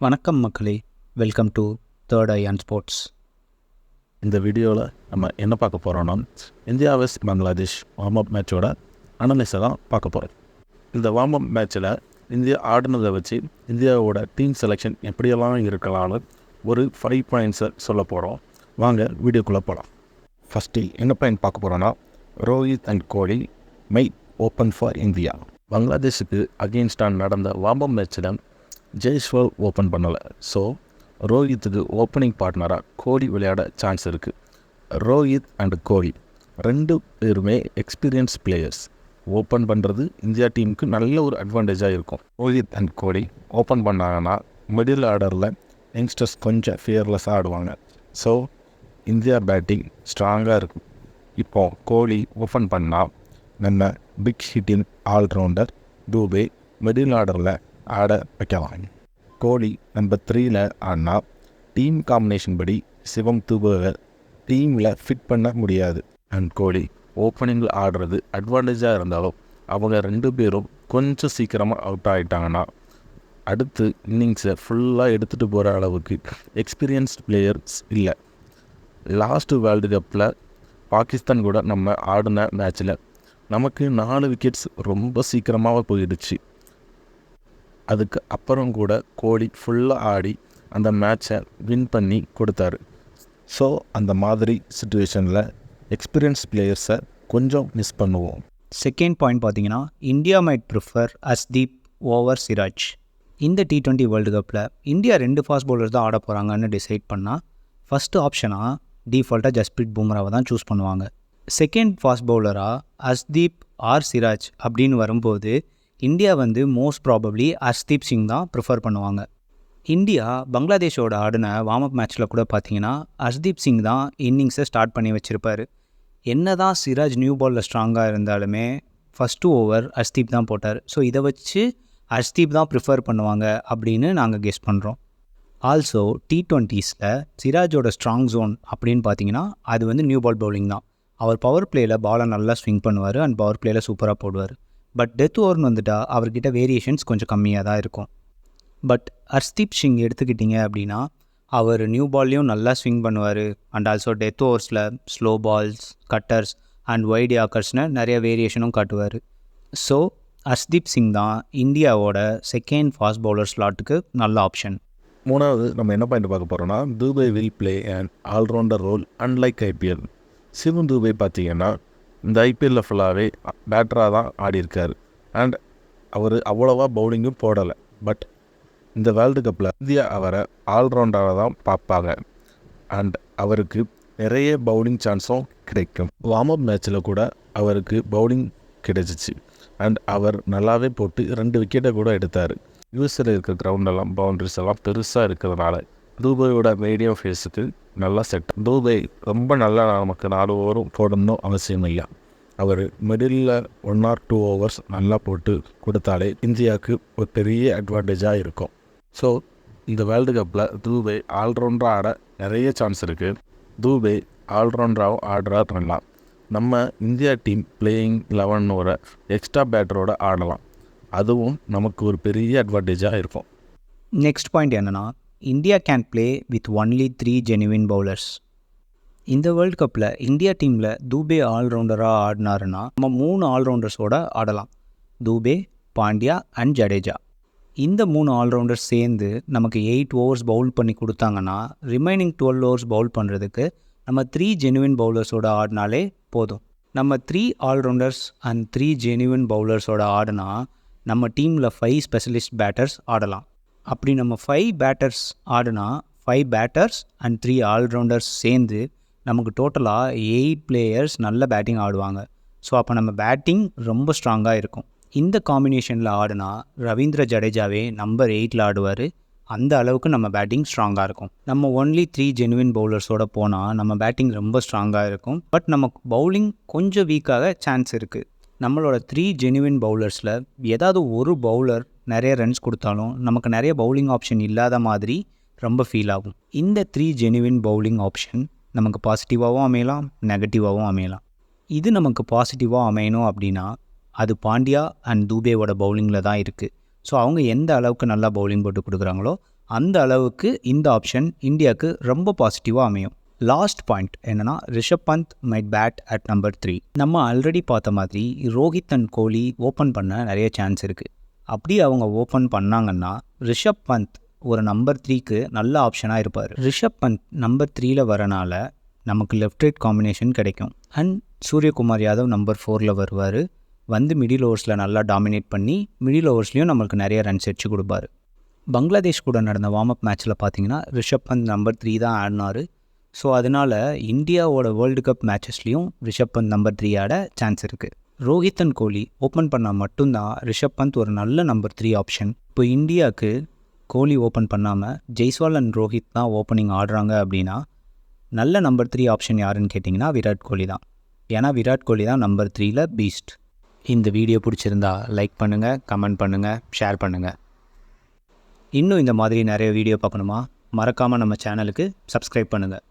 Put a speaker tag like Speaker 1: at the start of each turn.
Speaker 1: வணக்கம் மக்களே, welcome to third I and sports.
Speaker 2: இந்த வீடியோவில் நம்ம என்ன பார்க்க போகிறோன்னா, இந்தியா வெஸ் பங்களாதேஷ் வார்ம் அப் மேட்சோட அனலைஸை தான் பார்க்க போகிறோம். இந்த வார்ம் அப் மேட்ச்சில் இந்தியா ஆடினதை வச்சு இந்தியாவோட டீம் செலெக்ஷன் எப்படியெல்லாம் இருக்கலாம்னு ஒரு 5 பாயிண்ட்ஸை சொல்ல போகிறோம். வாங்க வீடியோக்குள்ளே போகலாம். ஃபஸ்ட்டு என்ன பாயிண்ட் பார்க்க போகிறோன்னா, Rohit and Kohli may open for India. பங்களாதேஷுக்கு அகெயின்ஸ்டாக நடந்த வார்ம் அப் மேட்ச்சில் ஜெய்ஸ்வால் ஓப்பன் பண்ணலை. ஸோ ரோஹித்துக்கு ஓப்பனிங் பார்ட்னராக கோலி விளையாட சான்ஸ் இருக்குது. ரோஹித் அண்ட் கோலி 2 பேருமே எக்ஸ்பீரியன்ஸ் பிளேயர்ஸ். ஓப்பன் பண்ணுறது இந்தியா டீமுக்கு நல்ல ஒரு அட்வான்டேஜாக இருக்கும். ரோஹித் அண்ட் கோலி ஓப்பன் பண்ணாங்கன்னா மிடில் ஆர்டரில் யங்ஸ்டர்ஸ் கொஞ்சம் ஃபியர்லெஸ்ஸாக ஆடுவாங்க. ஸோ இந்தியா பேட்டிங் ஸ்ட்ராங்காக இருக்கும். இப்போது கோலி ஓப்பன் பண்ணால் நம்ம பிக் ஹிட்டின் ஆல்ரவுண்டர் தூபே மிடில் ஆர்டரில் ஆட வைக்கலாம். கோலி நம்பர் 3ல் ஆடினா டீம் காம்பினேஷன் படி சிவம் தூபேவை டீமில் ஃபிட் பண்ண முடியாது. அண்ட் கோலி ஓப்பனிங்கில் ஆடுறது அட்வான்டேஜாக இருந்தாலும் அவங்க 2 பேரும் கொஞ்சம் சீக்கிரமாக அவுட் ஆகிட்டாங்கன்னா அடுத்து இன்னிங்ஸை ஃபுல்லாக எடுத்துகிட்டு போகிற அளவுக்கு எக்ஸ்பீரியன்ஸ்ட் பிளேயர்ஸ் இல்லை. லாஸ்ட்டு வேர்ல்டு கப்பில் பாகிஸ்தான் கூட நம்ம ஆடின மேட்ச்சில் நமக்கு 4 விக்கெட்ஸ் ரொம்ப சீக்கிரமாக போயிடுச்சு. அதுக்கு அப்புறம் கூட கோலி ஃபுல்லாக ஆடி அந்த மேட்சை வின் பண்ணி கொடுத்தாரு. ஸோ அந்த மாதிரி சுச்சுவேஷனில் எக்ஸ்பீரியன்ஸ் பிளேயர்ஸை கொஞ்சம் மிஸ் பண்ணுவோம்.
Speaker 1: செகண்ட் பாயிண்ட் பார்த்தீங்கன்னா, India might prefer Arshdeep over Siraj. இந்த T20 வேர்ல்டு கப்பில் இந்தியா 2 ஃபாஸ்ட் பவுலர்ஸ் தான் ஆட போகிறாங்கன்னு டிசைட் பண்ணால் ஃபஸ்ட்டு ஆப்ஷனாக டிஃபால்ட்டாக ஜஸ்பிரீத் பும்ராவை தான் சூஸ் பண்ணுவாங்க. செகண்ட் ஃபாஸ்ட் பவுலராக அஸ்தீப் ஆர் சிராஜ் அப்படின்னு வரும்போது India most probably Arshdeep Singh தான் ப்ரிஃபர் பண்ணுவாங்க. இந்தியா பங்களாதேஷோட ஆடின வார்ம் அப் மேட்ச்சில் கூட பார்த்தீங்கன்னா அர்ஷ்தீப் சிங் தான் இன்னிங்ஸை ஸ்டார்ட் பண்ணி வச்சுருப்பார். என்ன தான் சிராஜ் நியூ பாலில் ஸ்ட்ராங்காக இருந்தாலுமே ஃபஸ்ட்டு ஓவர் அர்ஷ்தீப் தான் போட்டார். ஸோ இதை வச்சு அர்ஷ்தீப் தான் ப்ரிஃபர் பண்ணுவாங்க அப்படின்னு நாங்கள் கெஸ் பண்ணுறோம். ஆல்சோ T20ஸில் சிராஜோட ஸ்ட்ராங் ஜோன் அப்படின்னு பார்த்தீங்கன்னா அது நியூ பால் பவுலிங் தான். அவர் பவர் பிளேயில் பாலை நல்லா ஸ்விங் பண்ணுவார் அண்ட் பவர் பிளேயில் சூப்பராக போடுவார். பட் டெத் ஓவர்னு வந்துட்டால் அவர்கிட்ட வேரியேஷன்ஸ் கொஞ்சம் கம்மியாக தான் இருக்கும். பட் அர்ஷ்தீப் சிங் எடுத்துக்கிட்டிங்க அப்படின்னா அவர் நியூ பால்லையும் நல்லா ஸ்விங் பண்ணுவார் அண்ட் ஆல்சோ டெத் ஓவர்ஸில் slow balls, cutters and wide யாக்கர்ஸ்னு நிறைய வேரியேஷனும் காட்டுவார். ஸோ அர்ஷ்தீப் சிங் தான் இந்தியாவோட செகண்ட் ஃபாஸ்ட் பவுலர் ஸ்லாட்டுக்கு நல்ல ஆப்ஷன்.
Speaker 2: மூணாவது நம்ம என்ன பாயிண்ட் பார்க்க போகிறோன்னா, Dube will play and all rounder role unlike IPL. Shivam Dube பார்த்தீங்கன்னா இந்த ஐபிஎல்லில் ஃபுல்லாகவே பேட்டராக தான் ஆடியிருக்காரு அண்ட் அவர் அவ்வளோவா பவுலிங்கும் போடலை. பட் இந்த வேர்ல்டு கப்பில் இந்தியா அவரை ஆல்ரவுண்டராக தான் பார்ப்பாங்க அண்ட் அவருக்கு நிறைய பவுலிங் சான்ஸும் கிடைக்கும். வார்ம் அப் மேட்ச்சில் கூட அவருக்கு பவுலிங் கிடைச்சிச்சு அண்ட் அவர் நல்லாவே போட்டு 2 விக்கெட்டை கூட எடுத்தார். யூஎஸ்ஏல இருக்கிற கிரவுண்டெல்லாம் பவுண்ட்ரிஸ் எல்லாம் பெருசாக இருக்கிறதுனால தூபையோட மீடியம் ஃபேஸுக்கு நல்லா செட். தூபை ரொம்ப நல்லா நமக்கு 4 ஓவரும் போடணும் அவசியம் இல்லை. அவர் மிடில் 1 or 2 ஓவர்ஸ் நல்லா போட்டு கொடுத்தாலே இந்தியாவுக்கு ஒரு பெரிய அட்வான்டேஜாக இருக்கும். ஸோ இந்த வேர்ல்டு கப்பில் தூபை ஆல்ரவுண்டராக ஆட நிறைய சான்ஸ் இருக்குது. தூபை ஆல்ரவுண்டராகவும் ஆடுறா நல்லா. நம்ம இந்தியா டீம் பிளேயிங் 11 எக்ஸ்ட்ரா பேட்டரோட ஆடலாம். அதுவும் நமக்கு ஒரு பெரிய அட்வான்டேஜாக இருக்கும்.
Speaker 1: நெக்ஸ்ட் பாயிண்ட் என்னென்னா, India can play with only 3 genuine bowlers. இந்த வேர்ல்டு கப்பில் இந்தியா டீமில் தூபே ஆல்ரவுண்டராக ஆடினாருன்னா நம்ம 3 ஆல்ரவுண்டர்ஸோட ஆடலாம். தூபே, பாண்டியா அண்ட் ஜடேஜா. இந்த 3 ஆல்ரவுண்டர்ஸ் சேர்ந்து நமக்கு 8 ஓவர்ஸ் பவுல் பண்ணி கொடுத்தாங்கன்னா ரிமைனிங் 12 ஓவர்ஸ் பவுல் பண்ணுறதுக்கு நம்ம 3 ஜெனுவின் பவுலர்ஸோட ஆடினாலே போதும். நம்ம 3 ஆல்ரவுண்டர்ஸ் அண்ட் 3 ஜெனுவின் பவுலர்ஸோட ஆடினா நம்ம டீமில் 5 ஸ்பெஷலிஸ்ட் பேட்டர்ஸ் ஆடலாம். அப்படி நம்ம 5 பேட்டர்ஸ் ஆடினா 5 பேட்டர்ஸ் அண்ட் 3 ஆல்ரவுண்டர்ஸ் சேர்ந்து நமக்கு டோட்டலாக 8 பிளேயர்ஸ் நல்ல பேட்டிங் ஆடுவாங்க. ஸோ அப்போ நம்ம பேட்டிங் ரொம்ப ஸ்ட்ராங்காக இருக்கும். இந்த காம்பினேஷனில் ஆடினா ரவீந்திர ஜடேஜாவே நம்பர் 8ல் ஆடுவார். அந்த அளவுக்கு நம்ம பேட்டிங் ஸ்ட்ராங்காக இருக்கும். நம்ம ஒன்லி 3 ஜெனுவின் பவுலர்ஸோடு போனால் நம்ம பேட்டிங் ரொம்ப ஸ்ட்ராங்காக இருக்கும். பட் நமக்கு பவுலிங் கொஞ்சம் வீக்காக சான்ஸ் இருக்குது. நம்மளோட 3 ஜெனுவின் பவுலர்ஸில் ஏதாவது ஒரு பவுலர் நிறைய ரன்ஸ் கொடுத்தாலும் நமக்கு நிறைய பவுலிங் ஆப்ஷன் இல்லாத மாதிரி ரொம்ப ஃபீல் ஆகும். இந்த 3 ஜெனுவின் பவுலிங் ஆப்ஷன் நமக்கு பாசிட்டிவாகவும் அமையலாம், நெகட்டிவாகவும் அமையலாம். இது நமக்கு பாசிட்டிவாக அமையணும் அப்படின்னா அது பாண்டியா அண்ட் தூபேவோட பவுலிங்கில் தான் இருக்குது. ஸோ அவங்க எந்த அளவுக்கு நல்லா பவுலிங் போட்டு கொடுக்குறாங்களோ அந்த அளவுக்கு இந்த ஆப்ஷன் இந்தியாவுக்கு ரொம்ப பாசிட்டிவாக அமையும். லாஸ்ட் பாயிண்ட் என்னென்னா, Rishabh Pant might bat at number 3. நம்ம ஆல்ரெடி பார்த்த மாதிரி ரோஹித் அண்ட் கோலி ஓப்பன் பண்ண நிறைய சான்ஸ் இருக்குது. அப்படி அவங்க ஓப்பன் பண்ணாங்கன்னா ரிஷப் பந்த் ஒரு நம்பர் 3க்கு நல்ல ஆப்ஷனாக இருப்பார். ரிஷப் பந்த் நம்பர் 3ல் வரனால நமக்கு லெஃப்ட் ரைட் காம்பினேஷன் கிடைக்கும். அண்ட் சூரியகுமார் யாதவ் நம்பர் 4ல் வருவார். வந்து மிடில் ஓவர்ஸில் நல்லா டாமினேட் பண்ணி மிடில் ஓவர்ஸ்லேயும் நம்மளுக்கு நிறைய ரன்ஸ் அடிச்சு கொடுப்பார். பங்களாதேஷ் கூட நடந்த வார்ம் அப் மேட்ச்சில் பார்த்தீங்கன்னா ரிஷப் பந்த் நம்பர் 3 தான் ஆடினார். ஸோ அதனால் இந்தியாவோட வேர்ல்டு கப் மேட்சஸ்லேயும் ரிஷப் பந்த் நம்பர் 3 ஆட சான்ஸ் இருக்குது. ரோஹித் அண்ட் கோலி ஓப்பன் பண்ணால் மட்டும்தான் ரிஷப் பந்த் ஒரு நல்ல நம்பர் 3 ஆப்ஷன். இப்போ இந்தியாவுக்கு கோலி ஓப்பன் பண்ணாமல் ஜெய்ஸ்வால் அண்ட் ரோஹித் தான் ஓப்பனிங் ஆடுறாங்க அப்படின்னா நல்ல நம்பர் 3 ஆப்ஷன் யாருன்னு கேட்டிங்கன்னா விராட் கோலி தான். ஏன்னா விராட் கோலி தான் நம்பர் 3ல் பீஸ்ட். இந்த வீடியோ பிடிச்சிருந்தா லைக் பண்ணுங்கள், கமெண்ட் பண்ணுங்கள், ஷேர் பண்ணுங்கள். இன்னும் இந்த மாதிரி நிறைய வீடியோ பார்க்கணுமா? மறக்காமல் நம்ம சேனலுக்கு சப்ஸ்கிரைப் பண்ணுங்கள்.